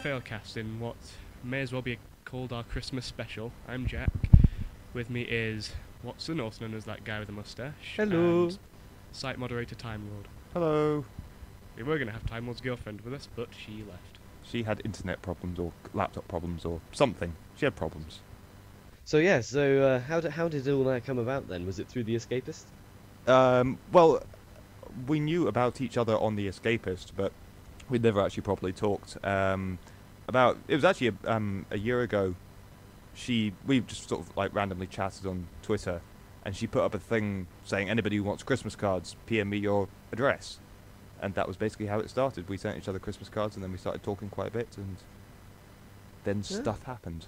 Failcast in what may as well be called our Christmas special. I'm Jack. With me is Watson, also known as that guy with the mustache. Hello. And site moderator TimeLord. Hello. We were going to have TimeLord's girlfriend with us, but she left. She had internet problems or laptop problems or something. She had problems. So how did all that come about then? Was it through the Escapist? Well, we knew about each other on the Escapist, but we'd never actually properly talked. It was actually a year ago. We just sort of like randomly chatted on Twitter, and she put up a thing saying anybody who wants Christmas cards, PM me your address, and that was basically how it started. We sent each other Christmas cards, and then we started talking quite a bit, and then stuff happened.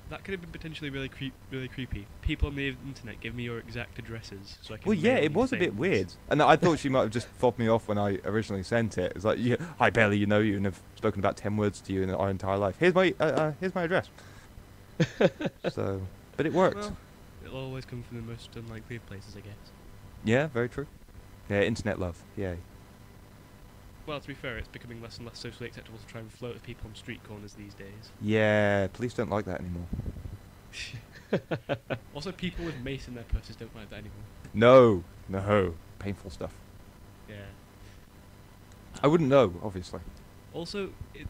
That could have been potentially really creepy. People on the internet give me your exact addresses, so I can. Well, yeah, mail it you was a bit things. weird, and I thought she might have just fobbed me off when I originally sent it. It's like, yeah, I barely know you, and have spoken about 10 words to you in our entire life. Here's my address. So, but it worked. Well, it'll always come from the most unlikely of places, I guess. Yeah, very true. Yeah, internet love. Yeah. Well, to be fair, it's becoming less and less socially acceptable to try and flirt with people on street corners these days. Yeah, police don't like that anymore. Also, people with mace in their purses don't like that anymore. No, painful stuff. Yeah. I wouldn't know, obviously. Also, it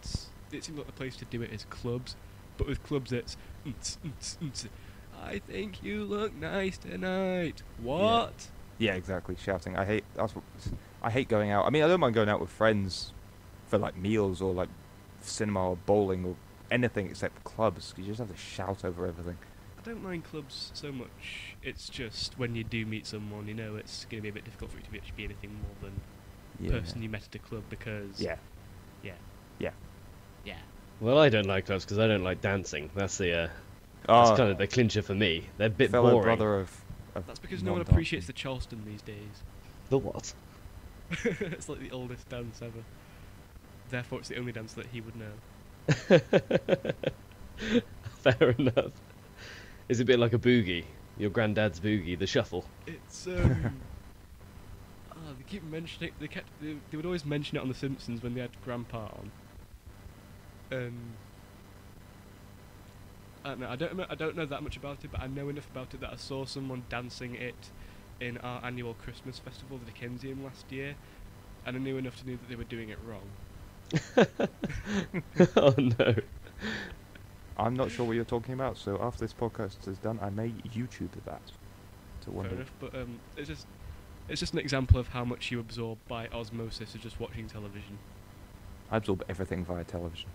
seems like the place to do it is clubs, but with clubs it's I think you look nice tonight. What? Yeah, exactly. Shouting. I hate going out. I mean, I don't mind going out with friends for like meals or like cinema or bowling or anything except clubs. 'Cause you just have to shout over everything. I don't mind clubs so much. It's just when you do meet someone, you know, it's going to be a bit difficult for it to actually be anything more than person you met at a club because. Yeah. Well, I don't like clubs because I don't like dancing. That's the that's kind of the clincher for me. They're a bit fellow boring. brother of That's because no one non-dancing. appreciates the Charleston these days. The what? It's like the oldest dance ever. Therefore, it's the only dance that he would know. Fair enough. It's a bit like a boogie. Your granddad's boogie, the shuffle. It's they keep mentioning. They would always mention it on The Simpsons when they had Grandpa on. I don't know that much about it, but I know enough about it that I saw someone dancing it in our annual Christmas festival, the Dickensian, last year, and I knew enough to know that they were doing it wrong. Oh no. I'm not sure what you're talking about, so after this podcast is done, I may YouTube that. To Fair wonder. enough, but it's just an example of how much you absorb by osmosis of just watching television. I absorb everything via television.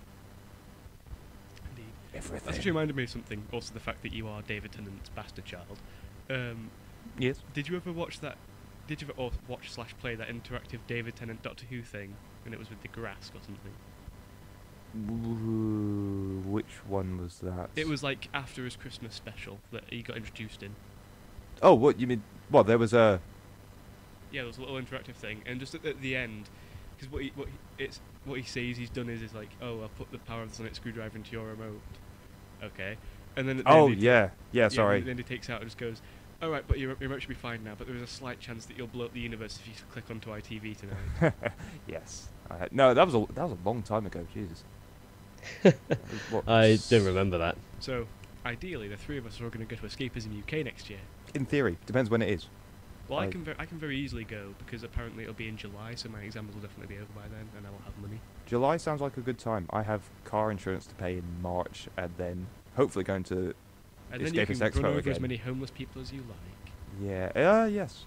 Indeed. Everything. That's actually reminded me of something. Also, the fact that you are David Tennant's bastard child. Yes. Did you ever watch that? Did you ever watch/play that interactive David Tennant Doctor Who thing? And it was with the grass or something. Which one was that? It was like after his Christmas special that he got introduced in. Oh, what you mean? Well, there was a. Yeah, there was a little interactive thing, and just at the end, because what he says he's done is like, oh, I'll put the power of the sonic screwdriver into your remote. Okay, and then at the end sorry. And then he takes out and just goes, all right, but your remote should be fine now. But there is a slight chance that you'll blow up the universe if you click onto ITV tonight. Yes. No, that was a long time ago. Jesus. I don't remember that. So, ideally, the three of us are all going to go to Escapism UK next year. In theory, depends when it is. Well, I can very easily go because apparently it'll be in July, so my exams will definitely be over by then, and I will have money. July sounds like a good time. I have car insurance to pay in March, and then hopefully going to And the then you Escapist can Expo run over again. as many homeless people as you like. Yeah. Yes.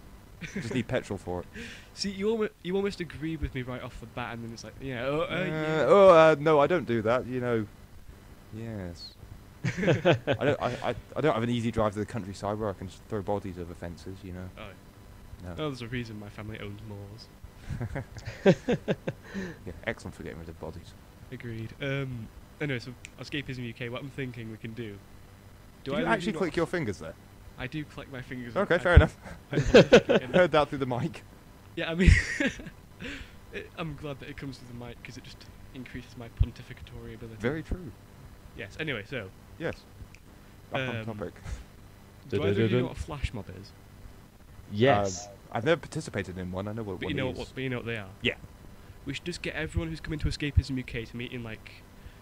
Just need petrol for it. See, you almost agreed with me right off the bat, and then it's like, yeah, No, I don't do that. You know. Yes. I don't have an easy drive to the countryside where I can just throw bodies over fences. You know. Oh, No. there's a reason my family owns moors. Yeah, excellent for getting rid of bodies. Agreed. Anyway, so Escapism UK, what I'm thinking we can do. Do you actually click your fingers there? I do click my fingers. Okay, fair enough. Heard that through the mic. Yeah, I mean, I'm glad that it comes through the mic because it just increases my pontificatory ability. Very true. Yes. Anyway, so Yes. Back on topic. do either of you know what a flash mob is? Yes. I've never participated in one. I know what But one you know is. but you know what they are. Yeah. We should just get everyone who's coming to Escapism UK to meet in like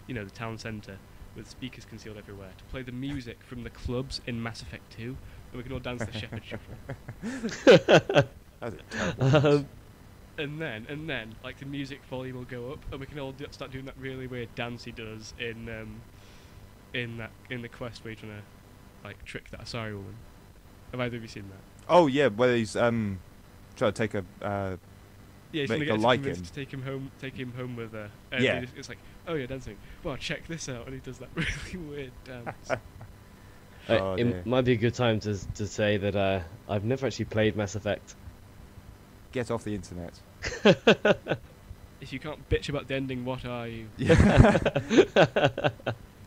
the town centre with speakers concealed everywhere, to play the music from the clubs in Mass Effect 2, and we can all dance the Shepherd Shuffle. That's a terrible mix. And then, like, the music volume will go up, and we can all start doing that really weird dance he does in the quest where you're trying to, like, trick that Asari woman. Have either of you seen that? Oh yeah, where he's trying to take a Yeah, he's make gonna her get like convinced him. to take him home with her. And Yeah. it's like, oh, you're dancing. Well, check this out, and he does that really weird dance. Oh, dear. It might be a good time to say that I've never actually played Mass Effect. Get off the internet. If you can't bitch about the ending, what are you? Yeah.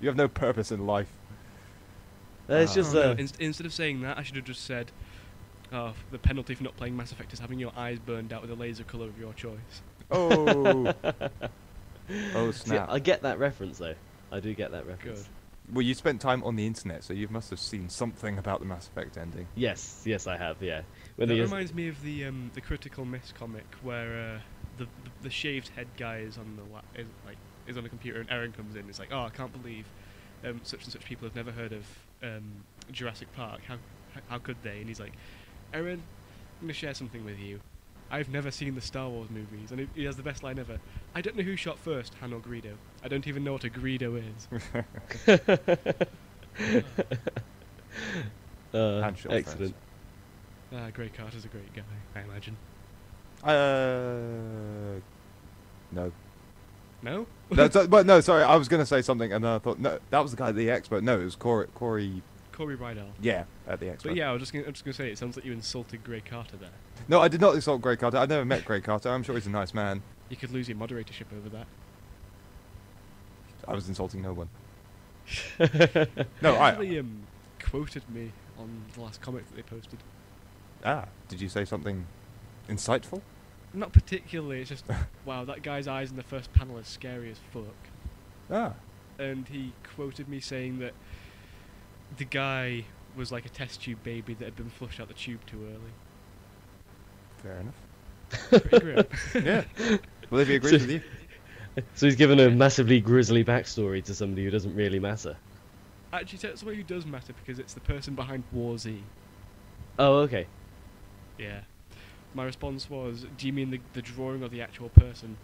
You have no purpose in life. It's just Oh, no, instead of saying that, I should have just said, oh, the penalty for not playing Mass Effect is having your eyes burned out with a laser colour of your choice. Oh. Oh See, snap. I get that reference though. I do get that reference. Good. Well, you spent time on the internet, so you must have seen something about the Mass Effect ending. Yes, I have. Yeah. That reminds me of the Critical Miss comic where the shaved head guy is on is on a computer and Aaron comes in. It's like, oh, I can't believe such and such people have never heard of Jurassic Park. How could they? And he's like, Aaron, I'm gonna share something with you. I've never seen the Star Wars movies, and he has the best line ever. I don't know who shot first, Han or Greedo. I don't even know what a Greedo is. Han shot Excellent. Gray Carter's a great guy, I imagine. No. No? But no, sorry, I was going to say something, and then I thought, no, that was the guy at the Expo. No, it was Corey. Corey Rydell. Yeah, at the Expo. But yeah, I'm just gonna say, it sounds like you insulted Gray Carter there. No, I did not insult Grey Carter. I've never met Grey Carter. I'm sure he's a nice man. You could lose your moderatorship over that. I was insulting no one. No, I actually quoted me on the last comic that they posted. Did you say something insightful? Not particularly, it's just, wow, that guy's eyes in the first panel is scary as fuck. And he quoted me saying that the guy was like a test tube baby that had been flushed out the tube too early. Fair enough. Pretty grim. Yeah. Well, if he agrees with you. So he's given a massively grisly backstory to somebody who doesn't really matter. Actually, tell somebody who does matter because it's the person behind War Z. Oh, okay. Yeah. My response was, do you mean the drawing of the actual person?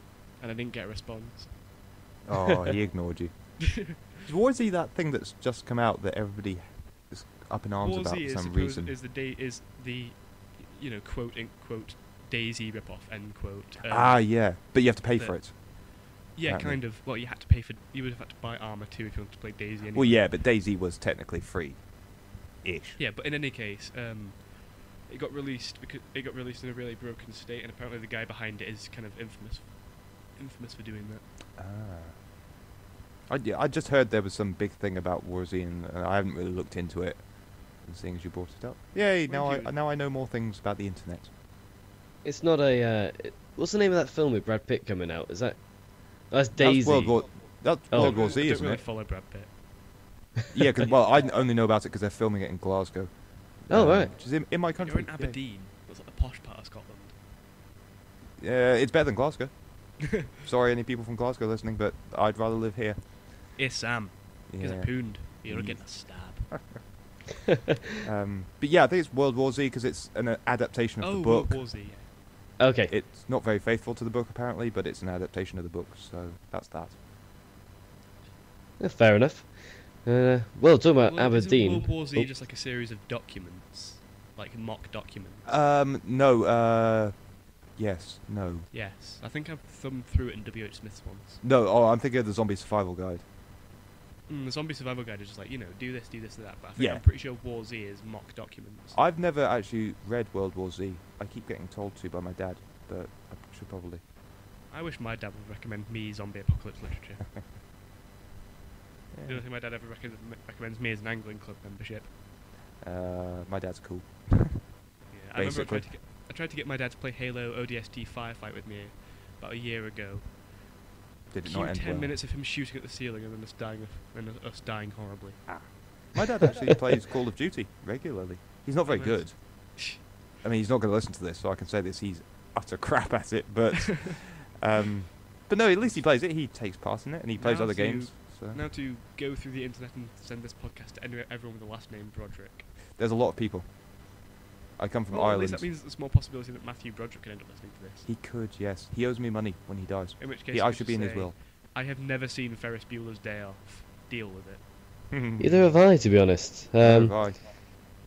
And I didn't get a response. Oh, he ignored you. Was he that thing that's just come out that everybody is up in arms about for some reason? Is the quote unquote Daisy ripoff, end quote. Yeah, but you have to pay for it. Yeah, apparently. kind of. Well, you would have had to buy armor too if you wanted to play Daisy. Anyway. Well, yeah, but Daisy was technically free-ish. Yeah, but in any case, it got released in a really broken state, and apparently the guy behind it is kind of infamous for doing that. I just heard there was some big thing about Warzy, and I haven't really looked into it. And seeing as you brought it up, yay! Now I know more things about the internet. It's not a. What's the name of that film with Brad Pitt coming out? Is that? That's Daisy. That's World War Z, I don't isn't really it? follow Brad Pitt. Yeah, well, I only know about it because they're filming it in Glasgow. Oh, right. Which is in my country. You're in Aberdeen. That's like the posh part of Scotland. Yeah, it's better than Glasgow. Sorry, any people from Glasgow listening, but I'd rather live here. Hey Sam, here's a Yeah. pound. You're getting a stab. But yeah, I think it's World War Z because it's an adaptation of the book. World War Z, yeah. Okay. It's not very faithful to the book apparently, but it's an adaptation of the book, so that's that. Yeah, fair enough. Well, talking about Well, Aberdeen. Isn't World War Z Oh, just like a series of documents? Like mock documents? No, yes, no. Yes. I think I've thumbed through it in W.H. Smith's once. No, I'm thinking of the Zombie Survival Guide. The Zombie Survival Guide is just like, do this, and that. But I think Yeah. I'm pretty sure War Z is mock documents. I've never actually read World War Z. I keep getting told to by my dad, but I should probably. I wish my dad would recommend me zombie apocalypse literature. The only thing my dad ever recommends me is an angling club membership. My dad's cool. Yeah, I remember Basically. I tried to get my dad to play Halo ODST Firefight with me about a year ago. Did it Cue not end 10 well? minutes of him shooting at the ceiling and then us dying horribly. My dad actually plays Call of Duty regularly. He's not very nice. good. I mean, he's not going to listen to this, so I can say this. He's utter crap at it, but no, at least he plays it. He takes part in it, and he plays Now other to games. now to go through the internet and send this podcast to everyone with the last name Broderick. There's a lot of people. I come from At Ireland. least that means there's a small possibility that Matthew Broderick could end up listening to this. He could, yes. He owes me money when he dies. In which case, I should be in his will. I have never seen Ferris Bueller's Day Off. Deal with it. Neither have I, to be honest. Neither have I.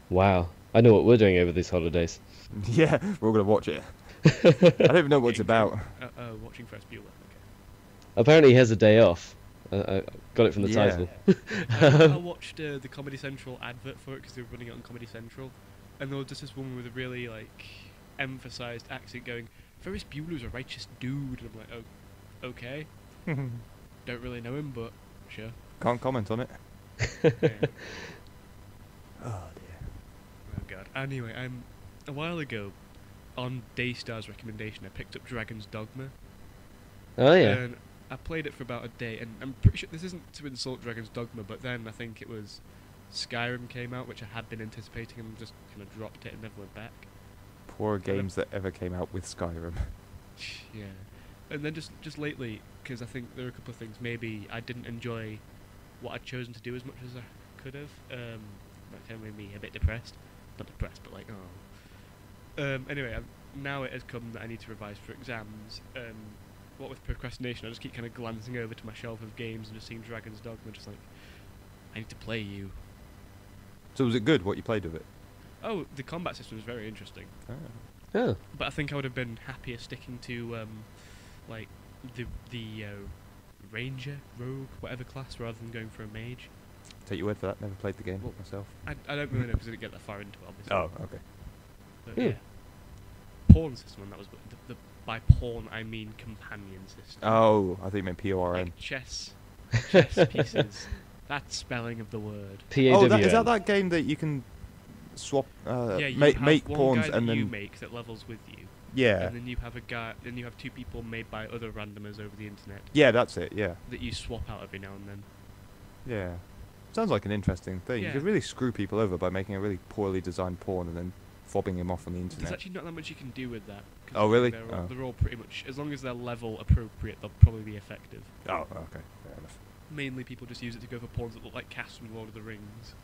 Wow. I know what we're doing over these holidays. Yeah, we're all going to watch it. I don't even know what it's about. Watching Ferris Bueller. Okay. Apparently he has a day off. I got it from the title. I watched the Comedy Central advert for it because they were running it on Comedy Central. And there was just this woman with a really, emphasised accent going, Ferris Bueller's a righteous dude. And I'm like, oh, okay. Don't really know him, but sure. Can't comment on it. Yeah. Oh, dear. Oh, God. Anyway, a while ago, on Daystar's recommendation, I picked up Dragon's Dogma. Oh, yeah. And I played it for about a day, and I'm pretty sure this isn't to insult Dragon's Dogma, but then I think it was Skyrim came out, which I had been anticipating, and just kind of dropped it and never went back. Poor games that ever came out with Skyrim. Yeah. And then just lately, because I think there are a couple of things, maybe I didn't enjoy what I'd chosen to do as much as I could have. That kind of made me a bit depressed. Not depressed, but anyway, now it has come that I need to revise for exams. What with procrastination, I just keep kind of glancing over to my shelf of games and just seeing Dragon's Dogma, just like, I need to play you. So was it good, what you played with it? Oh, the combat system is very interesting. Oh. But I think I would have been happier sticking to, the ranger, rogue, whatever class, rather than going for a mage. Take your word for that, never played the game myself. I don't really know because I didn't get that far into it, obviously. Oh, okay. But yeah. Pawn system, and that was by pawn I mean companion system. Oh, I think you meant P-O-R-N. Like chess pieces. That spelling of the word. P-A-W-N. Oh, is that game that you can swap, you make have pawns one guy and that then... you make that levels with you. Yeah. And then you have two people made by other randomers over the internet. Yeah, that's it, yeah. That you swap out every now and then. Yeah. Sounds like an interesting thing. Yeah. You could really screw people over by making a really poorly designed pawn and then fobbing him off on the internet. There's actually not that much you can do with that. Oh, really? They're all pretty much, as long as they're level appropriate, they'll probably be effective. Oh, okay. Fair enough. Mainly people just use it to go for pawns that look like castles from Lord of the Rings.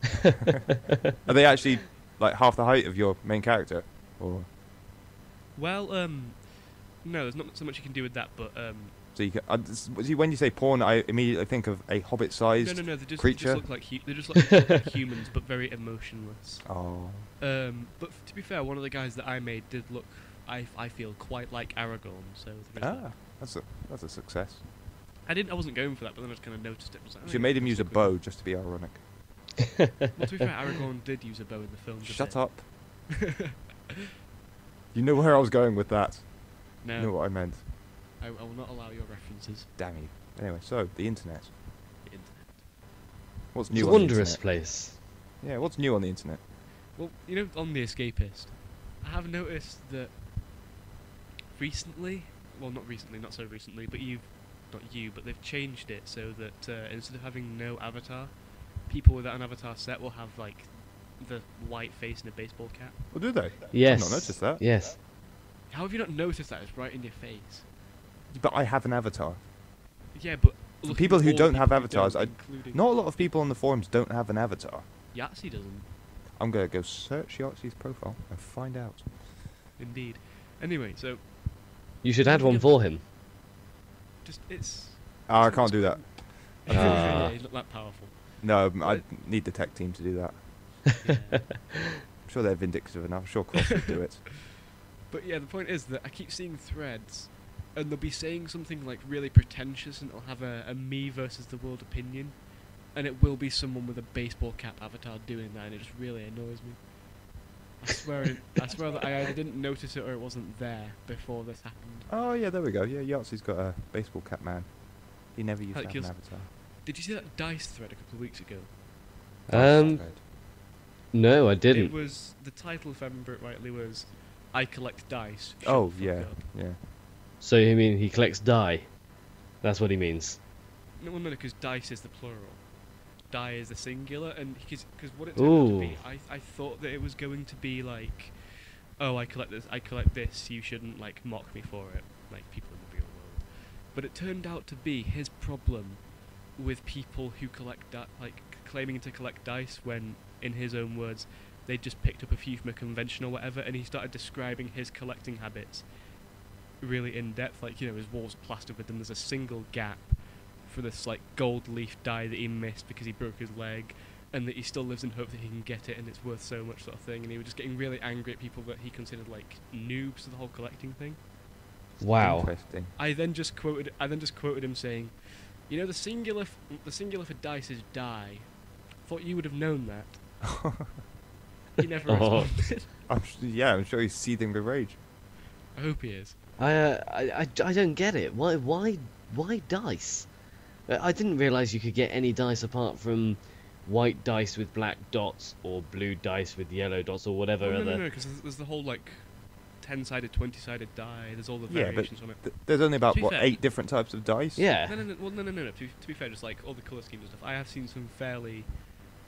Are they actually like half the height of your main character? Or Well, no, there's not so much you can do with that, but so you can, see, when you say pawn, I immediately think of a hobbit-sized no, they just creature. look like they just look like humans, but very emotionless. Oh. But to be fair, one of the guys that I made did look, I feel, quite like Aragorn. So that's a success. I wasn't going for that, but then I just kind of noticed it. Was like, So you made him use a bow just to be ironic. Well, to be fair, Aragorn did use a bow in the film. Shut up. You know where I was going with that. No. You know what I meant. I will not allow your references. Damn you. Anyway, so the internet. The internet. What's It's new a on the wondrous internet? place. Yeah, what's new on the internet? Well, on the Escapist, I have noticed that recently, well, not recently, not so recently, but but they've changed it so that instead of having no avatar, people without an avatar set will have the white face and a baseball cap. Oh, do they? Yes. I've not noticed that. Yes. How have you not noticed that? It's right in your face. But I have an avatar. Yeah, but For people who don't have avatars, including not a lot of people on the forums don't have an avatar. Yahtzee doesn't. I'm going to go search Yahtzee's profile and find out. Indeed. Anyway, so You should add one for him. it's. I can't do that. Yeah, he's not that powerful. No, But I need the tech team to do that. Yeah. I'm sure they're vindictive enough. I'm sure Cross would do it. But yeah, the point is that I keep seeing threads, and they'll be saying something really pretentious, and it'll have a me versus the world opinion, and it will be someone with a baseball cap avatar doing that, and it just really annoys me. I swear that I either didn't notice it or it wasn't there before this happened. Oh, yeah, there we go. Yeah, Yahtzee's got a baseball cap man. He never used to have an avatar. Did you see that dice thread a couple of weeks ago? No, I didn't. It was the title, if I remember it rightly, was "I collect dice." Shut Oh, the fuck yeah, up." yeah. So you mean he collects die? That's what he means. No, because dice is the plural. Die is the singular, and because what it turned out to be, I thought that it was going to be oh, I collect this, you shouldn't mock me for it, like people in the real world. But it turned out to be his problem with people who like claiming to collect dice when, in his own words, they just picked up a few from a convention or whatever, and he started describing his collecting habits really in depth. Like, you know, his walls are plastered with them. There's a single gap for this like gold leaf die that he missed because he broke his leg, and that he still lives in hope that he can get it and it's worth so much, sort of thing. And he was just getting really angry at people that he considered like noobs to the whole collecting thing. Wow. Interesting. I then just quoted him saying, "You know, the singular for dice is die. Thought you would have known that." He never responded. I'm sure he's seething with rage. I hope he is. I don't get it. Why dice? I didn't realise you could get any dice apart from white dice with black dots or blue dice with yellow dots or whatever Oh, other. no, because there's the whole like 10-sided, 20-sided die. There's all the variations on it. There's only about, fair, 8 different types of dice? Yeah. No. Well, no. To be fair, just like all the colour schemes and stuff, I have seen some fairly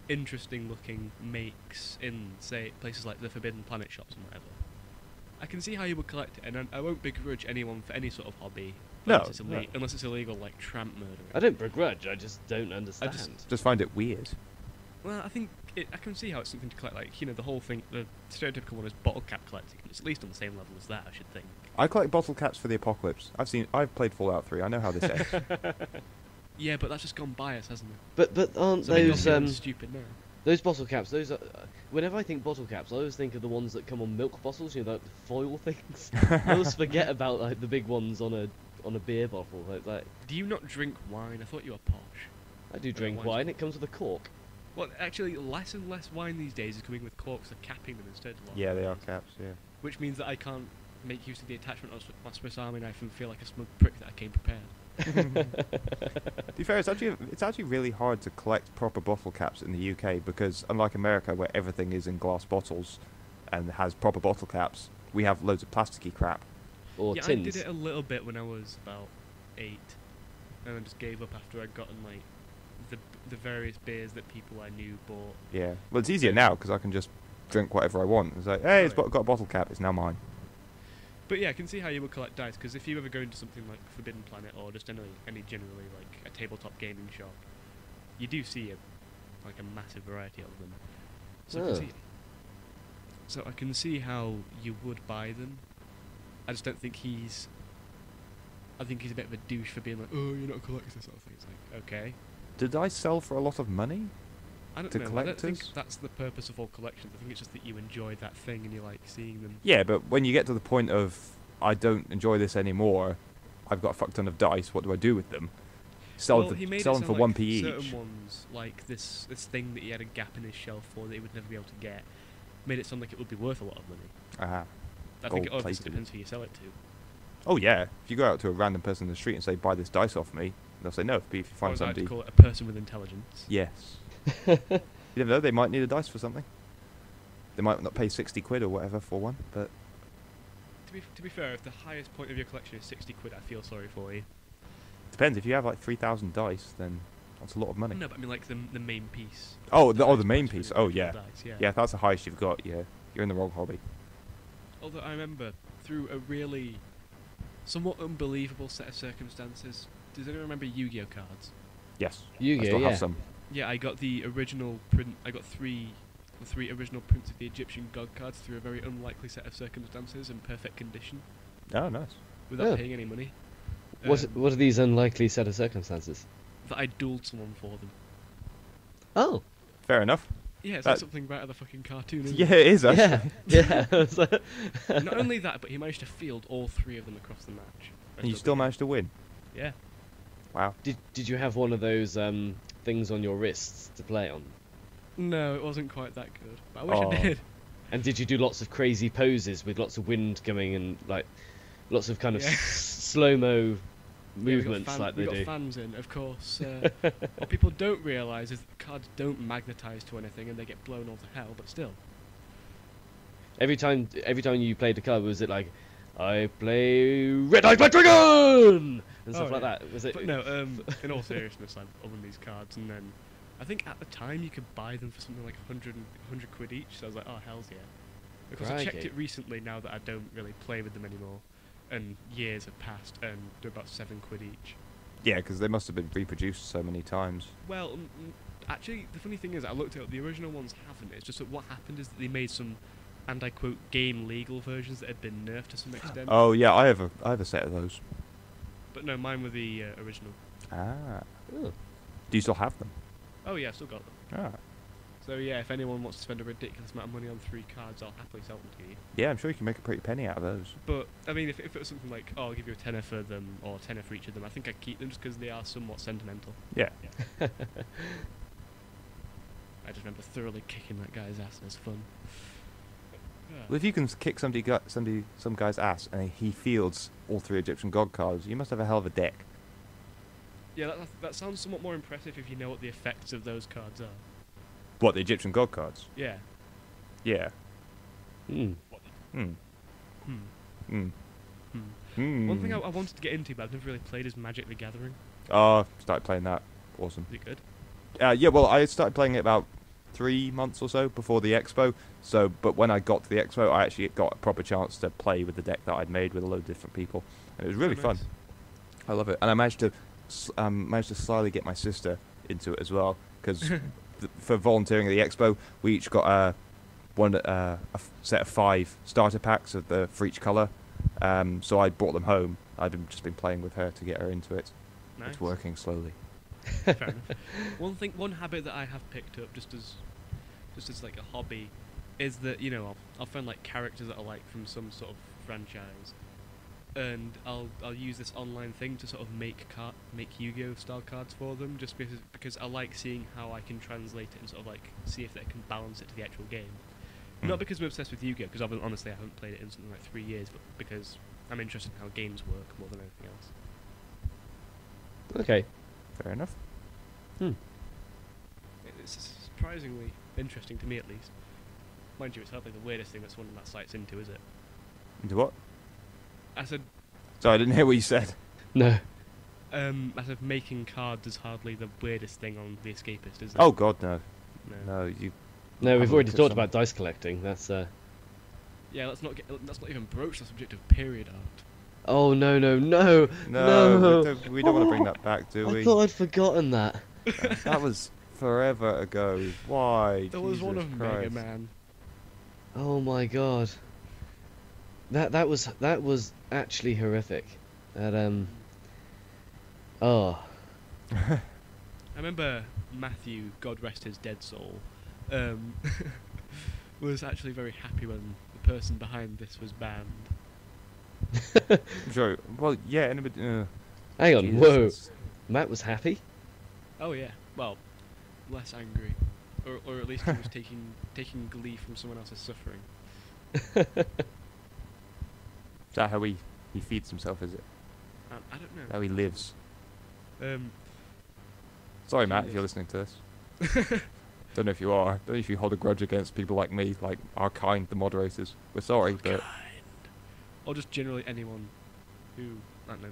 interesting looking makes in, say, places like the Forbidden Planet shops and whatever. I can see how you would collect it, and I won't begrudge anyone for any sort of hobby. Unless it's illegal, like tramp murder. I don't begrudge. I just don't understand. Just find it weird. Well, I think I can see how it's something to collect. Like, you know, the whole thing, the stereotypical one is bottle cap collecting. It's at least on the same level as that, I should think. I collect bottle caps for the apocalypse. I've played Fallout 3. I know how this ends. Yeah, but that's just gone bias, hasn't it? But aren't So those stupid now? those bottle caps? Those are, whenever I think bottle caps, I always think of the ones that come on milk bottles. You know, like the foil things. I always forget about like the big ones on a beer bottle. Like, do you not drink wine? I thought you were posh. I do drink wine. It comes with a cork. Well, actually, less and less wine these days is coming with corks. They're capping them instead. Yeah, they are caps, yeah. Which means that I can't make use of the attachment of my Swiss Army knife and feel like a smug prick that I came prepared. To be fair, it's actually really hard to collect proper bottle caps in the UK because, unlike America, where everything is in glass bottles and has proper bottle caps, we have loads of plasticky crap. Or yeah, tins. I did it a little bit when I was about 8, and I just gave up after I'd gotten like the various beers that people I knew bought. Yeah, well, it's easier now because I can just drink whatever I want. It's like, hey, it's got a bottle cap. It's now mine. But yeah, I can see how you would collect dice, because if you ever go into something like Forbidden Planet or just any generally like a tabletop gaming shop, you do see a massive variety of them. So I can see how you would buy them. I just don't think I think he's a bit of a douche for being like, oh, you're not a collector, sort of thing. It's like, okay. Do dice sell for a lot of money? I don't to know. collectors? I don't think that's the purpose of all collections. I think it's just that you enjoy that thing and you like seeing them. Yeah, but when you get to the point of, I don't enjoy this anymore, I've got a fuck ton of dice, what do I do with them? Sell them for 1p each. Certain ones, like this thing that he had a gap in his shelf for that he would never be able to get, made it sound like it would be worth a lot of money. Aha. I think it obviously depends who you sell it to. Oh yeah, if you go out to a random person in the street and say, buy this dice off me, they'll say no. If you find somebody... I'd call it a person with intelligence. Yes. You never know, they might need a dice for something. They might not pay 60 quid or whatever for one, but... To be fair, if the highest point of your collection is 60 quid, I feel sorry for you. Depends, if you have like 3,000 dice, then that's a lot of money. No, but I mean like the main piece. Oh, the main piece. Oh, yeah. Dice, yeah. Yeah, if that's the highest you've got, yeah. You're in the wrong hobby. Although I remember, through a really somewhat unbelievable set of circumstances, does anyone remember Yu-Gi-Oh cards? Yes. Yu-Gi-Oh, I still yeah. have some. Yeah, I got the original print. I got the three original prints of the Egyptian god cards through a very unlikely set of circumstances in perfect condition, Oh, nice. without paying any money. What are these unlikely set of circumstances? That I dueled someone for them. Oh. Fair enough. Yeah, it's like something right out of the fucking cartoon, isn't Yeah, it is, actually. Yeah. it? Not only that, but he managed to field all 3 of them across the match. And you still managed to win. Yeah. Wow. Did you have one of those things on your wrists to play on? No, it wasn't quite that good. But I wish I did. And did you do lots of crazy poses with lots of wind coming and like lots of kind of slow-mo movements like they do? We got fans in, of course. What people don't realise is that the cards don't magnetise to anything and they get blown all to hell, but still. Every time you played a card, was it like, I play Red Eyes Black Dragon and stuff like that? Was it? But no, in all seriousness, I won these cards, and then I think at the time you could buy them for something like 100 quid each. So I was like, oh hell's yeah! Because I checked it recently now that I don't really play with them anymore, and years have passed, and they're about 7 quid each. Yeah, because they must have been reproduced so many times. Well, actually, the funny thing is, I looked it up. The original ones haven't. It's just that what happened is that they made some, and I quote, game legal versions that had been nerfed to some extent. Oh yeah, I have a set of those. But no, mine were the original. Ah. Oh. Do you still have them? Oh yeah, I've still got them. Ah. So yeah, if anyone wants to spend a ridiculous amount of money on 3 cards, I'll happily sell them to you. Yeah, I'm sure you can make a pretty penny out of those. But I mean, if it was something like, oh, I'll give you a tenner for them, or a tenner for each of them, I think I'd keep them just because they are somewhat sentimental. Yeah. I just remember thoroughly kicking that guy's ass. It was fun. Well, if you can kick some guy's ass and he fields all 3 Egyptian god cards, you must have a hell of a deck. Yeah, that sounds somewhat more impressive if you know what the effects of those cards are. What, the Egyptian god cards? Yeah. Yeah. Hmm. Hmm. Hmm. Hmm. Hmm. Hmm. One thing I wanted to get into, but I've never really played, is Magic the Gathering. Oh, started playing that. Awesome. Is it good? Yeah, well, I started playing it about 3 months or so before the expo. So, but when I got to the expo, I actually got a proper chance to play with the deck that I'd made with a load of different people, and it was really fun. Nice. I love it, and I managed to slyly get my sister into it as well, because for volunteering at the expo, we each got a set of 5 starter packs for each colour. So I brought them home. I've just been playing with her to get her into it. Nice. It's working slowly. Fair enough. One habit that I have picked up just as like a hobby is that, you know, I'll find like characters that I like from some sort of franchise, and I'll use this online thing to sort of make Yu-Gi-Oh style cards for them, just because I like seeing how I can translate it and sort of like see if I can balance it to the actual game. Not because I'm obsessed with Yu-Gi-Oh, because honestly I haven't played it in something like 3 years, but because I'm interested in how games work more than anything else. Okay. Fair enough. Hmm. It's surprisingly interesting to me, at least. Mind you, it's hardly the weirdest thing that someone on that site's into, is it? Into what? I said, Sorry, I didn't hear what you said. No. I said making cards is hardly the weirdest thing on the Escapist, is it? Oh God, no. No. No, you. No, we've Have a already look at talked some. about dice collecting. That's Yeah, let's not even broach the subject of period art. Oh no. No, we don't want to bring that back, do we? I thought I'd forgotten that. That was forever ago. Why? There was one Jesus of Christ. Mega Man. Oh my god. That was actually horrific. That Oh. I remember Matthew, God rest his dead soul, was actually very happy when the person behind this was banned. I'm sure. Well, yeah. In a bit, Hang on. Jesus. Whoa. Matt was happy. Oh yeah, well, less angry, or at least he was taking glee from someone else's suffering. Is that how he feeds himself? Is it? I don't know. How he lives? Um, Sorry, Matt, if you're listening to this. Don't know if you are. Don't know if you hold a grudge against people like me, like our kind, the moderators. We're sorry, but or just generally anyone who, I don't know.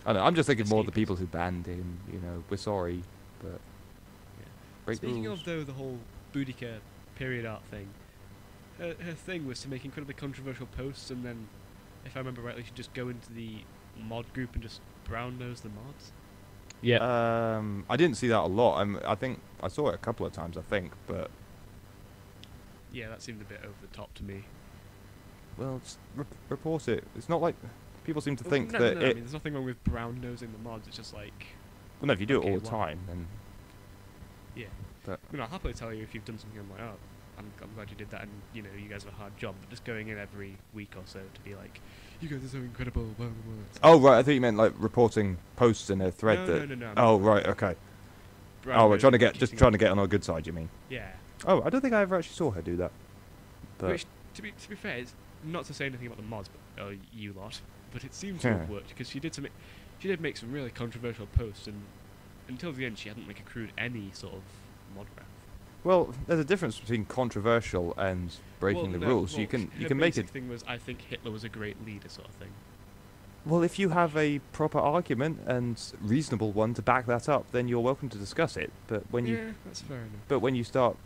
I know. I'm just thinking more of the Escapist. people who banned him. You know, we're sorry, but break Speaking rules. of though the whole Boudica period art thing, her thing was to make incredibly controversial posts, and then, if I remember rightly, she'd just go into the mod group and just brown nose the mods. Yeah. I didn't see that a lot. I think I saw it a couple of times. I think, but Yeah, that seemed a bit over the top to me. well, just report it. It's not like people seem to Well, think no, that no, it. I mean, there's nothing wrong with brown nosing the mods. It's just like, Well, no, if you do it okay, all the why? time, then yeah. But I mean, I'll happily tell you if you've done something. I'm like, oh, I'm glad you did that, and you know, you guys have a hard job. But just going in every week or so to be like, you guys are so incredible. Blah, blah, blah. It's oh right, I thought you meant like reporting posts in a thread. No. I'm Oh not- right, okay. brown Oh, we're nosing, trying kissing to get on our good side. You mean? Yeah. Oh, I don't think I ever actually saw her do that. But Which, to be fair, it's not to say anything about the mods, but you lot, but it seems to have Yeah. worked because she did make some really controversial posts, and until the end, she hadn't like accrued any sort of mod wrath. well, there's a difference between controversial and breaking the rules. You can her make basic it. thing was, I think Hitler was a great leader, sort of thing. Well, if you have a proper argument and reasonable one to back that up, then you're welcome to discuss it. But when you That's fair enough. But when you start,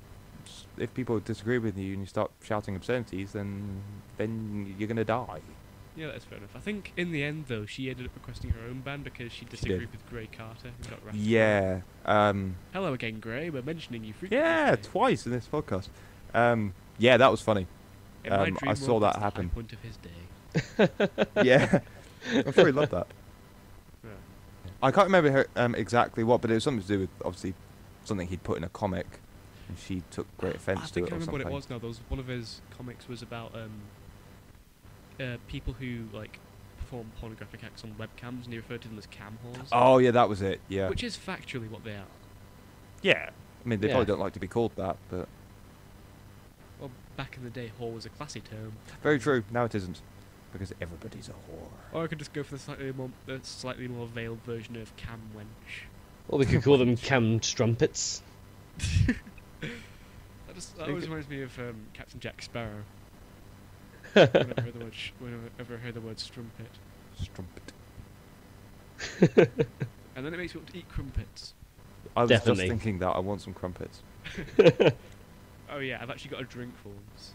if people disagree with you and you start shouting obscenities, then you're gonna die. Yeah, that's fair enough. I think in the end, though, she ended up requesting her own ban because she disagreed with Gray Carter and got wrapped. Yeah. Hello again, Gray. We're mentioning you frequently. Yeah, today. twice in this podcast. Yeah, that was funny. In my dream I saw world, that that's happen. The high point of his day. Yeah, I'm sure he loved that. Yeah. I can't remember her, exactly what, but it was something to do with obviously something he'd put in a comic, and she took great offence I to think it I or remember something. what it was now. There was one of his comics was about people who like perform pornographic acts on webcams, and he referred to them as cam whores. Oh yeah, that was it. Yeah. Which is factually what they are. Yeah. I mean, they Yeah. probably don't like to be called that, but Well, back in the day, whore was a classy term. very true. Now it isn't, because everybody's a whore. Or I could just go for the slightly more veiled version of cam wench. Or we could call them cam strumpets. That always reminds me of Captain Jack Sparrow. Whenever I hear the word strumpet. Strumpet. And then it makes me want to eat crumpets. I was Definitely. just thinking that I want some crumpets. Oh yeah, I've actually got a drink for once.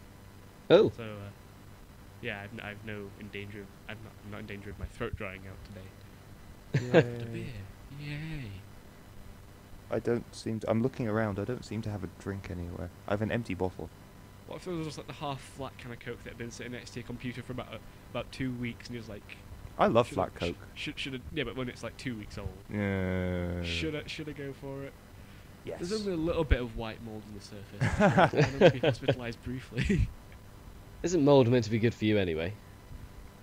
Oh, So, yeah, I'm not in danger of my throat drying out today. A beer, yay! I don't seem to, I'm looking around. I don't seem to have a drink anywhere. I have an empty bottle. What if there was just like the half-flat kind of Coke that had been sitting next to your computer for about 2 weeks, and you're like, I love should flat I- Coke. yeah, but when it's like 2 weeks old, Yeah. should I go for it? Yes. There's only a little bit of white mold on the surface. I'm going to be hospitalised briefly. isn't mold meant to be good for you anyway?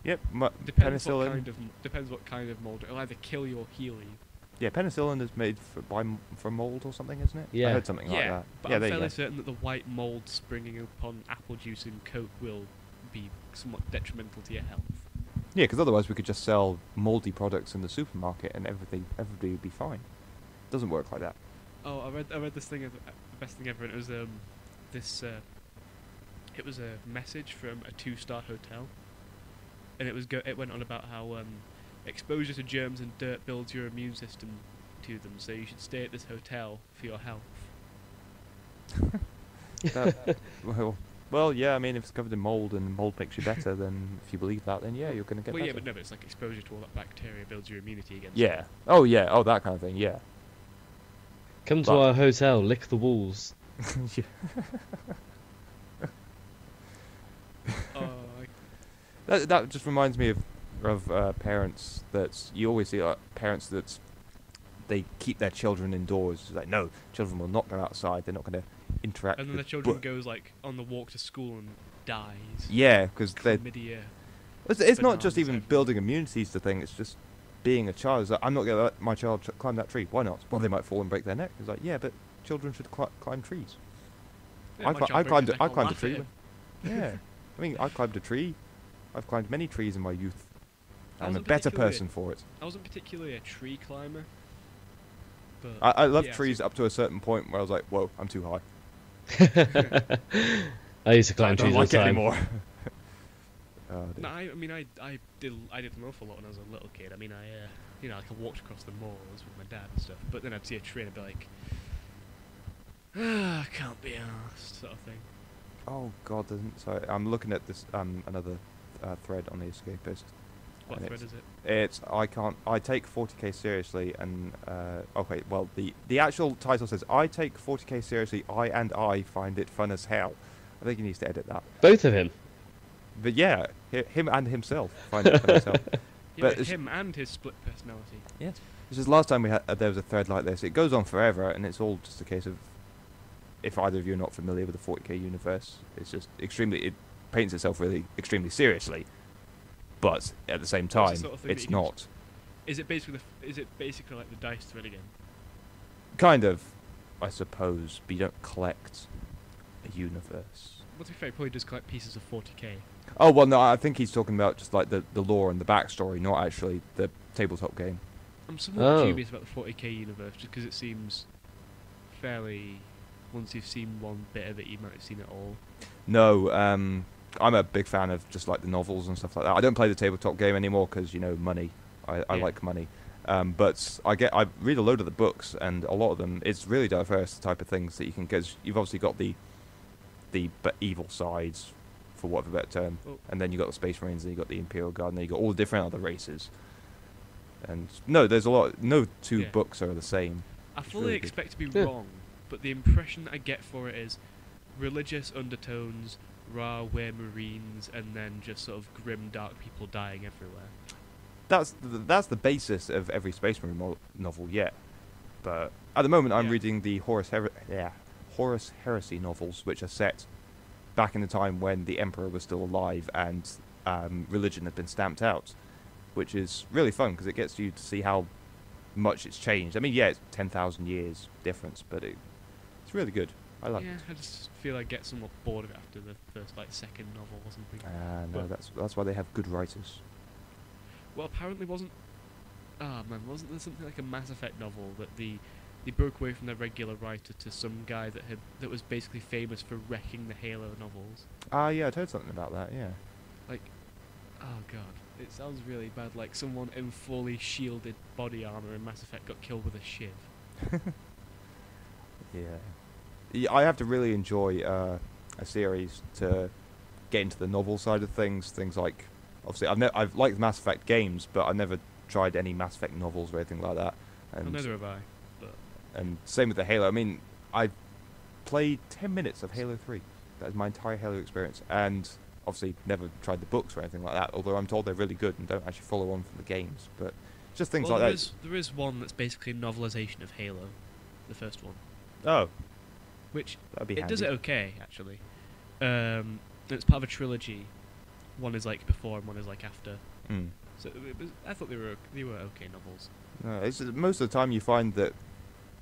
Yep. Depends Penicillin. what kind of mold. It'll either kill you or heal you. Yeah, penicillin is made from mold or something, isn't it? Yeah. I heard something like that. But Yeah, I'm there you fairly go. certain that the white mold springing up on apple juice and Coke will be somewhat detrimental to your health. Yeah, because otherwise we could just sell mouldy products in the supermarket and everybody would be fine. Doesn't work like that. Oh, I read this thing, the best thing ever, and it was it was a message from a 2-star hotel, and it went on about how exposure to germs and dirt builds your immune system to them, so you should stay at this hotel for your health. Well, yeah. I mean, if it's covered in mold and mold makes you better, then if you believe that, then yeah, you're gonna get Well, better. yeah, but no, but it's like exposure to all that bacteria builds your immunity against Yeah. it. Oh yeah. Oh, that kind of thing. Yeah. Come to But- our hotel, lick the walls. Yeah. That just reminds me of parents that you always see parents that they keep their children indoors. It's like, no, children will not go outside. They're not going to interact. And then the with children bu-" goes like on the walk to school and dies. Yeah, because they. Chlamydia. It's not just bananas even everywhere. building immunities to thing. It's just being a child. It's like, I'm not going to let my child climb that tree. Why not? Well, they might fall and break their neck. It's like, yeah, but children should climb trees. Yeah, my child I broke climbed. his neck, I I'll climbed a laugh at tree. him. Yeah, I mean, I climbed a tree. I've climbed many trees in my youth. I I'm a wasn't better particularly- person for it. I wasn't particularly a tree climber. But I love yeah, trees so- up to a certain point where I was like, whoa, I'm too high. I used to climb I don't trees all like the it time. anymore. Oh, dear. No, I mean, I did an awful lot when I was a little kid. I mean, like I walked across the moors with my dad and stuff. But then I'd see a tree and I'd be like, I can't be arsed, sort of thing. Oh god, sorry, I'm looking at this another thread on the Escapist. What And thread is it? It's I take 40k seriously and okay, well the actual title says I take 40k seriously, I find it fun as hell. I think he needs to edit that. Both of him. But yeah, him and himself find it fun as hell. Yeah, But but it's- him and his split personality. Yes. This is last time there was a thread like this. It goes on forever, and it's all just a case of, if either of you are not familiar with the 40k universe, it's just it paints itself really extremely seriously, but at the same What's the time, sort of thing that it's you can not. Is it basically like the dice thread again? Kind of, I suppose, but you don't collect a universe. Well, to be fair, he probably does collect pieces of 40k. Oh, well, no, I think he's talking about just like the lore and the backstory, not actually the tabletop game. I'm somewhat Oh. dubious about the 40k universe just because it seems fairly. Once you've seen one bit of it, you might have seen it all. No, I'm a big fan of just like the novels and stuff like that. I don't play the tabletop game anymore because, you know, money. I Yeah. like money. But I read a load of the books, and a lot of them, it's really diverse, the type of things that you can, because you've obviously got the evil sides for want of a better term. Oh. And then you got the Space Marines, and you got the Imperial Guard, and then you got all the different other races. And no, there's a lot. No two Yeah. books are the same. I It's fully really good. expect to be Yeah. wrong, but the impression that I get for it is religious undertones, rah, we're Marines, and then just sort of grim, dark people dying everywhere. That's the basis of every Space Marine novel yet. But at the moment, I'm Yeah. reading the Horus Heresy novels, which are set back in the time when the Emperor was still alive and religion had been stamped out, which is really fun because it gets you to see how much it's changed. I mean, yeah, it's 10,000 years difference, but it's really good. I like Yeah, it. I just feel I get somewhat bored of it after the first, like, second novel or something. No, But- that's why they have good writers. Well, apparently wasn't there something like a Mass Effect novel that they broke away from their regular writer to some guy that was basically famous for wrecking the Halo novels? Yeah, I'd heard something about that. Yeah. Like, oh god, it sounds really bad. Like someone in fully shielded body armor in Mass Effect got killed with a shiv. Yeah, I have to really enjoy a series to get into the novel side of things. Things like, obviously, I've liked Mass Effect games, but I've never tried any Mass Effect novels or anything like that. Well, And neither have I. But and same with the Halo. I mean, I played 10 minutes of Halo 3. That is my entire Halo experience, and obviously never tried the books or anything like that. Although I'm told they're really good and don't actually follow on from the games, but just things well, like that. there is one that's basically a novelization of Halo, the first one, Oh, which that'd be it handy. does it okay actually. It's part of a trilogy. One is like before and one is like after. Mm. So I thought they were okay novels. No, it's most of the time you find that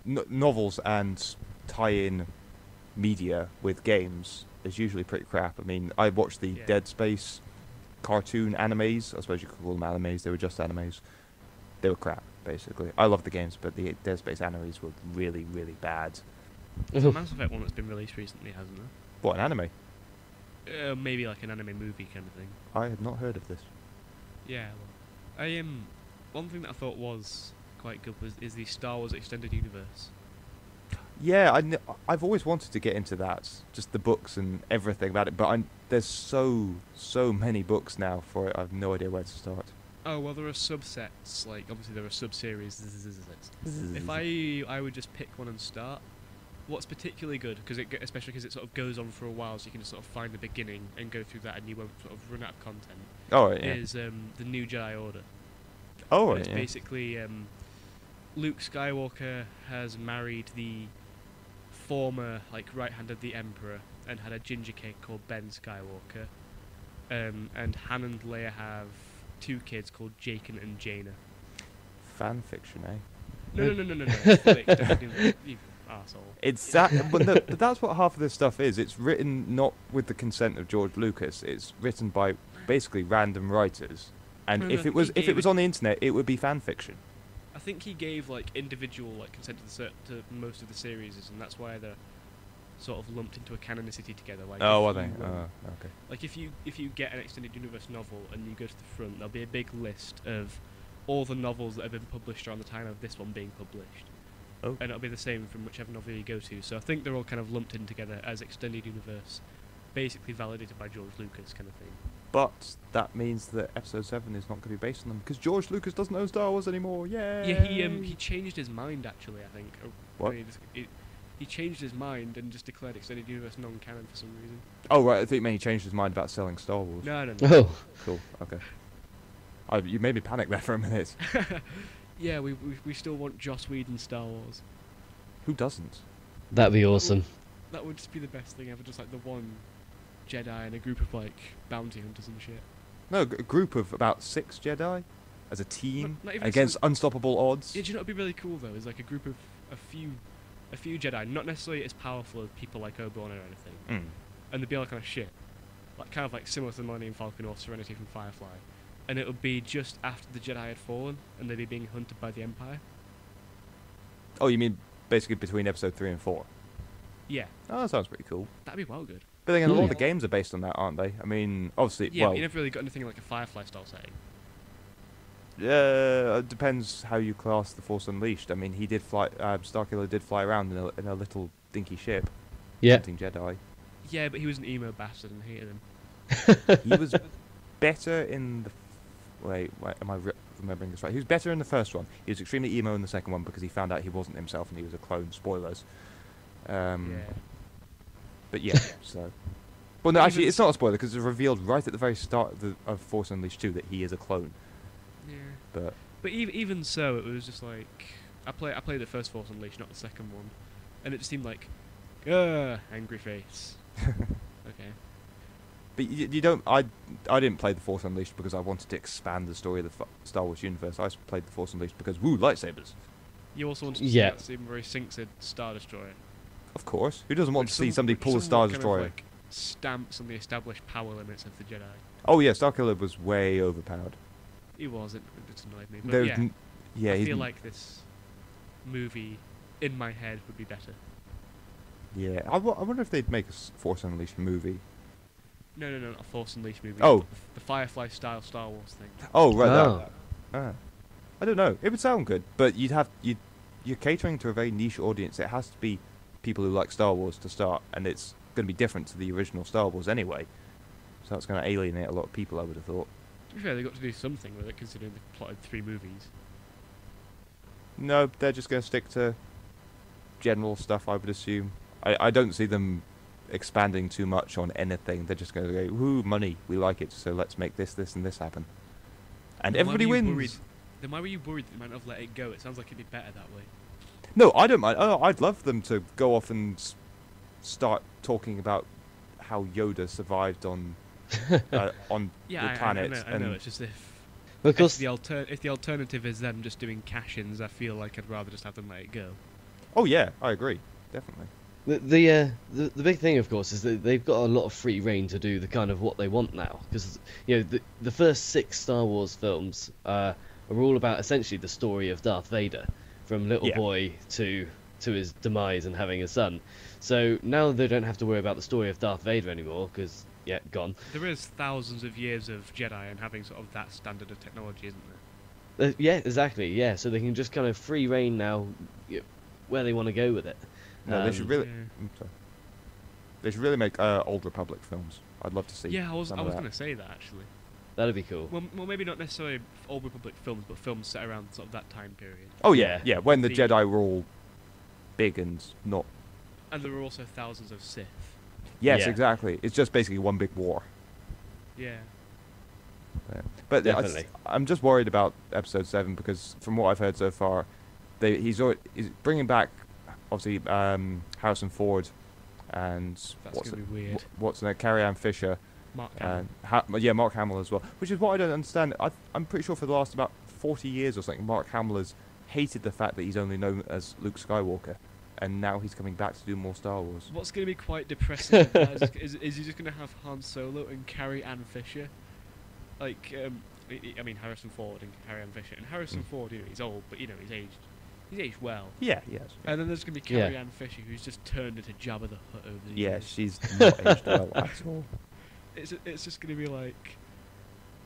novels and tie-in media with games is usually pretty crap. I mean, I watched the Yeah. Dead Space cartoon animes. I suppose you could call them animes. They were just animes. They were crap, basically. I love the games, but the Dead Space animes were really, really bad. There's a Mass Effect one that's been released recently, hasn't there? What, an anime? Maybe like an anime movie kind of thing. I had not heard of this. Yeah. Well, one thing that I thought was quite good is the Star Wars Extended Universe. Yeah, I've always wanted to get into that, just the books and everything about it, but there's so many books now for it, I have no idea where to start. Oh well, there are subsets. Like obviously there are sub-series. If I would just pick one and start, what's particularly good because especially because it sort of goes on for a while, so you can just sort of find the beginning and go through that, and you won't sort of run out of content. Oh, right, yeah. Is the New Jedi Order. Oh, And right, it's yeah. basically Luke Skywalker has married the former like right hand of the Emperor and had a ginger kid called Ben Skywalker. And Han and Leia have 2 kids called Jaqen and Jaina. Fan fiction, eh? No. Fully extended, you arsehole. It's that, but that's what half of this stuff is. It's written not with the consent of George Lucas. It's written by basically random writers. And No, if no, it was he gave it- on the internet, it would be fan fiction. I think he gave like individual like consent to most of the series, and that's why they're sort of lumped into a canonicity together. Like Oh, are if they? you, Okay. Like if you get an extended universe novel and you go to the front, there'll be a big list of all the novels that have been published around the time of this one being published. Oh. And it'll be the same from whichever novel you go to. So I think they're all kind of lumped in together as extended universe, basically validated by George Lucas kind of thing. But that means that Episode 7 is not going to be based on them because George Lucas doesn't own Star Wars anymore. Yay! Yeah, he changed his mind actually. I think. What? He changed his mind and just declared extended universe non-canon for some reason. Oh, right. I think maybe he changed his mind about selling Star Wars. No. Oh, Cool. Okay. You made me panic there for a minute. Yeah, we still want Joss Whedon Star Wars. Who doesn't? that'd be awesome. That would just be the best thing ever. Just like the one Jedi and a group of like bounty hunters and shit. No, a group of about 6 Jedi as a team Not even against six. unstoppable odds. Yeah, do you know what'd be really cool though? Is like a group of a few Jedi, not necessarily as powerful as people like Obi-Wan or anything, Mm. and they'd be all kind of shit, like kind of like similar to the Millennium Falcon or Serenity from Firefly, and it would be just after the Jedi had fallen and they'd be being hunted by the Empire. Oh, you mean basically between Episode 3 and 4? Yeah, Oh, that sounds pretty cool. that'd be well good. But then again, a lot of Yeah. the games are based on that, aren't they? I mean, obviously, Yeah, well, but you never really got anything like a Firefly style setting. it depends how you class the Force Unleashed. I mean, he did fly. Starkiller did fly around in a little dinky ship, Yeah. hunting Jedi. Yeah, but he was an emo bastard and hated him. He was better in the. Wait, am I remembering this right? He was better in the first one. He was extremely emo in the second one because he found out he wasn't himself and he was a clone. Spoilers. Yeah. But yeah, so. Well, no, Even actually, it's not a spoiler because it's revealed right at the very start of Force Unleashed 2 that he is a clone. Yeah. But Even so, it was just like I played the first Force Unleashed, not the second one, and it just seemed like, angry face. Okay. But you don't. I didn't play the Force Unleashed because I wanted to expand the story of the Star Wars universe. I played the Force Unleashed because woo, lightsabers. You also wanted to Yeah. see that very synced Star Destroyer. Of course. Who doesn't want Which to see somebody which pull a somewhat Star kind of, Destroyer? like, stamps on the established power limits of the Jedi. Oh yeah, Starkiller was way overpowered. He was. It annoyed me. But There's yeah, yeah, I he's feel like this movie, in my head, would be better. yeah. I wonder if they'd make a Force Unleashed movie. No, not a Force Unleashed movie. Oh. The Firefly style Star Wars thing. Oh right, Oh. that. I don't know. It would sound good, but you're catering to a very niche audience. It has to be people who like Star Wars to start, and it's going to be different to the original Star Wars anyway. So that's going to alienate a lot of people, I would have thought. To be fair, they got to do something with it, considering they plotted 3 movies. No, they're just going to stick to general stuff, I would assume. I don't see them expanding too much on anything. They're just going to go, woo, money, we like it, so let's make this, and this happen. And Then why everybody were you wins. worried- Then why were you worried that they might not have let it go? It sounds like it'd be better that way. No, I don't mind. Oh, I'd love them to go off and start talking about how Yoda survived on the planet. I know. It's just if Because if the alternative is them just doing cash-ins, I feel like I'd rather just have them let it go. Oh yeah, I agree, definitely. the big thing, of course, is that they've got a lot of free reign to do the kind of what they want now. Because the first 6 Star Wars films are all about essentially the story of Darth Vader, from little Yeah. boy to his demise and having a son. So now they don't have to worry about the story of Darth Vader anymore because gone. There is thousands of years of Jedi and having sort of that standard of technology, isn't there? Yeah, exactly. Yeah, so they can just kind of free reign now, where they want to go with it. No, they should really. Yeah. I'm sorry. They should really make Old Republic films. I'd love to see. Yeah, I was some of going that. to say that actually. That'd be cool. Well, maybe not necessarily Old Republic films, but films set around sort of that time period. Oh yeah, Yeah. yeah. When the The- Jedi were all big and not. And there were also thousands of Sith. Yes, Yeah. exactly. It's just basically one big war. Yeah. Yeah. But Definitely. I'm just worried about Episode 7 because from what I've heard so far, he's bringing back obviously Harrison Ford and That's going to be weird. what's in there, Carrie-Anne Fisher Mark Hamill. and Mark Hamill as well. Which is what I don't understand. I'm pretty sure for the last about 40 years or something, Mark Hamill has hated the fact that he's only known as Luke Skywalker, and now he's coming back to do more Star Wars. What's going to be quite depressing about that is he just going to have Han Solo and Carrie-Anne Fisher? Like, I mean, Harrison Ford and Carrie-Anne Fisher. And Harrison Ford, he's old, but, he's aged. He's aged well. Yeah, yes. And then there's going to be Yeah. Carrie-Anne Fisher, who's just turned into Jabba the Hutt over the Yeah, years. she's not aged well at all. It's just going to be like,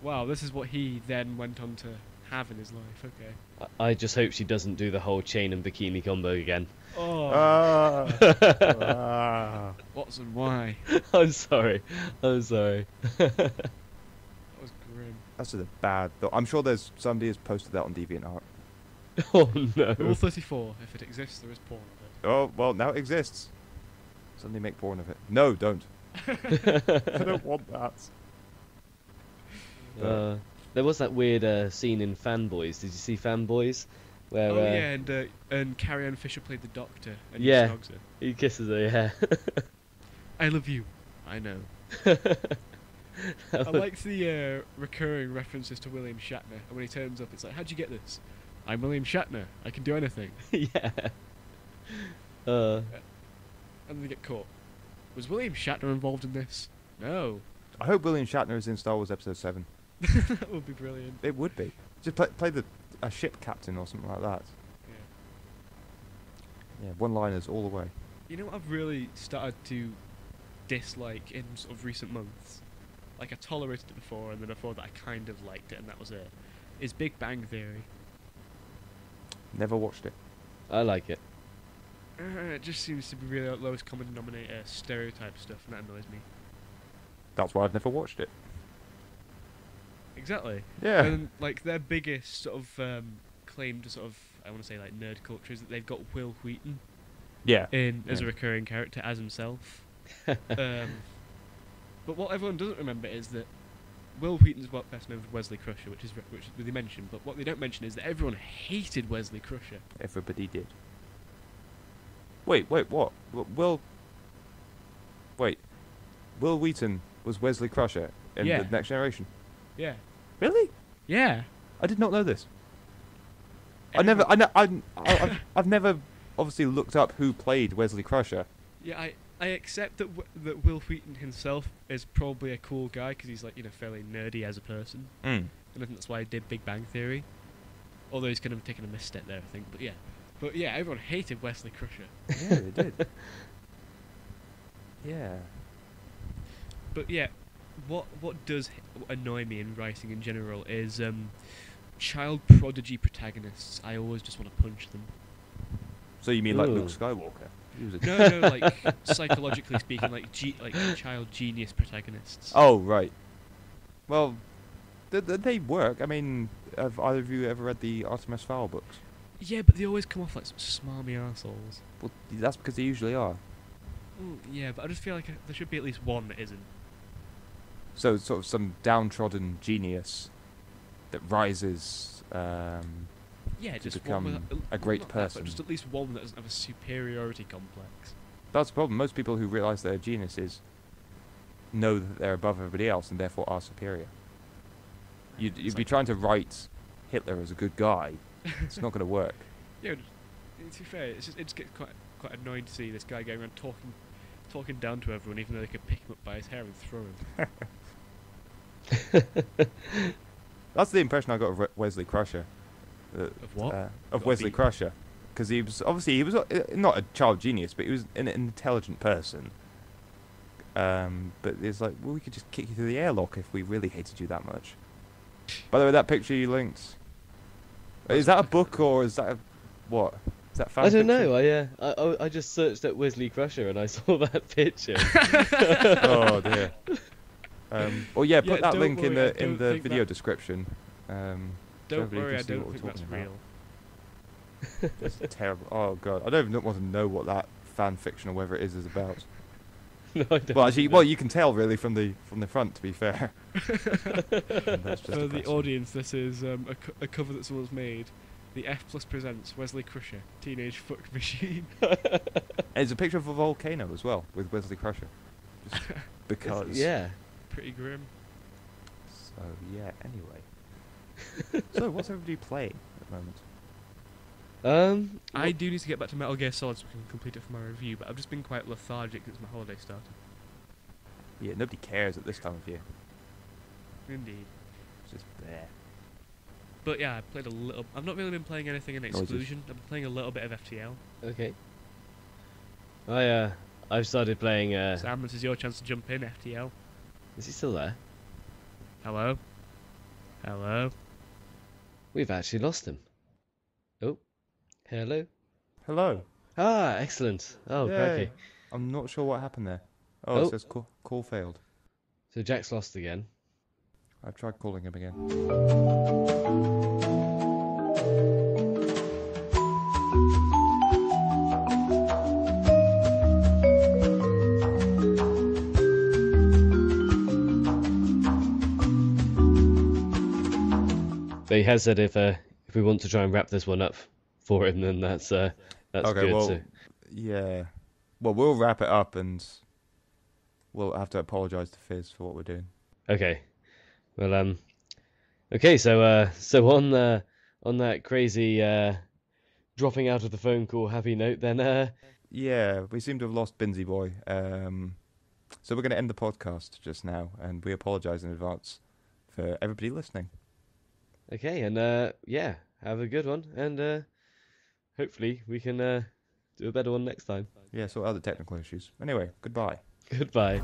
wow, this is what he then went on to have in his life. Okay. I just hope she doesn't do the whole chain and bikini combo again. Oh, Ah. Watson, why? I'm sorry. That was grim. That's a bad thought. I'm sure there's somebody has posted that on DeviantArt. Oh no. Rule 34, if it exists, there is porn of Oh, well, now it exists. Suddenly make porn of it. No, don't. I don't want that. There was that weird scene in Fanboys. Did you see Fanboys? Where Oh yeah, and Carrie-Anne Fisher played the Doctor, and Yeah. he snogs her. he kisses her, yeah. I love you. I know. I liked the recurring references to William Shatner, and when he turns up, it's like, how'd you get this? I'm William Shatner. I can do anything. yeah. And then they get caught. Was William Shatner involved in this? No. I hope William Shatner is in Star Wars Episode 7. That would be brilliant. It would be. Just play a ship captain or something like that. Yeah. Yeah, one-liners all the way. You know what I've really started to dislike in sort of recent months? Like I tolerated it before, and then I thought that I kind of liked it, and that was it. Is Big Bang Theory. Never watched it. I like it. It just seems to be really lowest common denominator stereotype stuff, and that annoys me. That's why I've never watched it. Exactly. Yeah. And like their biggest sort of claim to sort of, I want to say like nerd culture, is that they've got Will Wheaton Yeah. in as a Yeah. recurring character as himself. But what everyone doesn't remember is that Will Wheaton's best known for Wesley Crusher, which they mention. But what they don't mention is that everyone hated Wesley Crusher. Everybody did. Wait, what? Will Wheaton was Wesley Crusher in Yeah. the Next Generation? Yeah. Really? Yeah. I did not know this. Everyone- I've never obviously looked up who played Wesley Crusher. Yeah, I accept that that Will Wheaton himself is probably a cool guy because he's like fairly nerdy as a person, and I think that's why he did Big Bang Theory. Although he's kind of taken a misstep there, I think. But yeah, everyone hated Wesley Crusher. Yeah, they did. Yeah. But yeah, what does annoy me in writing in general is child prodigy protagonists. I always just want to punch them. So you mean like Ooh. Luke Skywalker? He was a No, like psychologically speaking, like child genius protagonists. Oh, right. Well, they work. I mean, have either of you ever read the Artemis Fowl books? Yeah, but they always come off like some smarmy arseholes. Well, that's because they usually are. Yeah, but I just feel like there should be at least one that isn't. So sort of some downtrodden genius that rises Yeah, to just become one with a great not that, person. but just at least one that doesn't have a superiority complex. That's the problem. Most people who realise they're geniuses know that they're above everybody else and therefore are superior. You'd be like- trying to write Hitler as a good guy. It's not going to work. Yeah, to be fair, it just gets quite annoying to see this guy going around talking down to everyone, even though they could pick him up by his hair and throw him. That's the impression I got of Wesley Crusher. Of what? Of Got Wesley beat. Crusher. Because he was not a child genius, but he was an intelligent person. But it's like, well, we could just kick you through the airlock if we really hated you that much. By the way, that picture you linked, is that a book or is that what? Is that fan I don't fiction? know. I just searched up Wesley Crusher and I saw that picture. Oh dear. Well, yeah, put Yeah, that don't link in worry, I the don't the think video that- description. So Don't everybody worry, can I see don't what think we're that's talking real. It's terrible. Oh god, I don't even want to know what that fan fiction or whatever it is about. No, I don't Well, actually, know. well, you can tell really from the front. To be fair. And that's just For the depressing. audience, this is a cover that someone's made. The F Plus presents Wesley Crusher, Teenage Fuck Machine. And it's a picture of a volcano as well with Wesley Crusher. Just because. Yeah. Pretty grim. So yeah. Anyway. So what's everybody playing at the moment? I do need to get back to Metal Gear Solid so I can complete it for my review, but I've just been quite lethargic since my holiday started. Yeah, nobody cares at this time of year. Indeed. It's just there. But yeah, I played a little. I've not really been playing anything in Noises. Exclusion. I've been playing a little bit of FTL. Okay. I've started playing. Sam, this is your chance to jump in, FTL. Is he still there? Hello? Hello? We've actually lost him. Oh. Hello. Hello. Ah, excellent. Oh, Yay. crikey. I'm not sure what happened there. Oh, Oh. it says call failed. So Jack's lost again. I've tried calling him again. But he has said if we want to try and wrap this one up for him, then that's Okay, good. well, So, yeah. Well, we'll wrap it up and we'll have to apologise to Fizz for what we're doing. okay. Well, okay. So on that crazy dropping out of the phone call happy note, then Yeah, we seem to have lost Binnsyboy. So we're going to end the podcast just now, and we apologise in advance for everybody listening. okay, and yeah, have a good one, and hopefully we can do a better one next time. Yeah, so other technical issues. Anyway, goodbye. Goodbye.